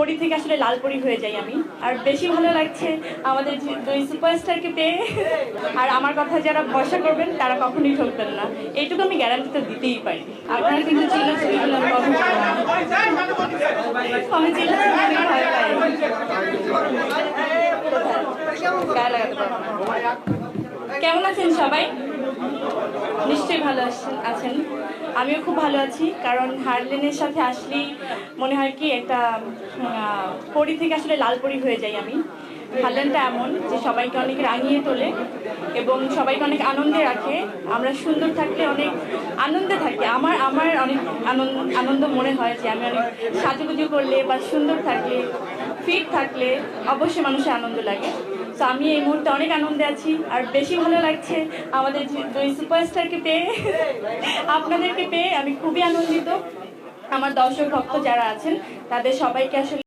পরি থেকে আসলে লাল পরি হয়ে যাই আমি। আর বেশি ভালো লাগছে আমাদের দুই সুপারস্টারকে পেয়ে। আর আমার কথা যারা ভরসা করবেন তারা কখনোই ঠকবেন না, এইটুকু আমি গ্যারান্টি তো দিতেই পারি। আপনারা কিন্তু চিল্লা ছবিগুলো আমি কথা বলবো না, আমি চিল্লা ছবি ভয় পাই, গায়ে লাগাতে পারবো না। কেমন আছেন সবাই? নিশ্চয়ই ভালো আছেন। আমিও খুব ভালো আছি, কারণ হারলেনের সাথে আসলেই মনে হয় কি একটা পরি থেকে আসলে লাল পরি হয়ে যাই আমি। হারলেনটা এমন যে সবাইকে অনেক রাঙিয়ে তোলে এবং সবাইকে অনেক আনন্দে রাখে। আমরা সুন্দর থাকলে অনেক আনন্দে থাকি। আমার আমার অনেক আনন্দ মনে হয় যে আমি অনেক সাজুগুজু করলে বা সুন্দর থাকলে, ফিট থাকলে অবশ্যই মানুষের আনন্দ লাগে। তো আমি এই মুহূর্তে অনেক আনন্দে আছি, আর বেশি ভালো লাগছে আমাদের দুই সুপারস্টারকে পেয়ে, আপনাদেরকে পেয়ে আমি খুবই আনন্দিত। আমার দর্শক ভক্ত যারা আছেন তাদের সবাইকে আসলে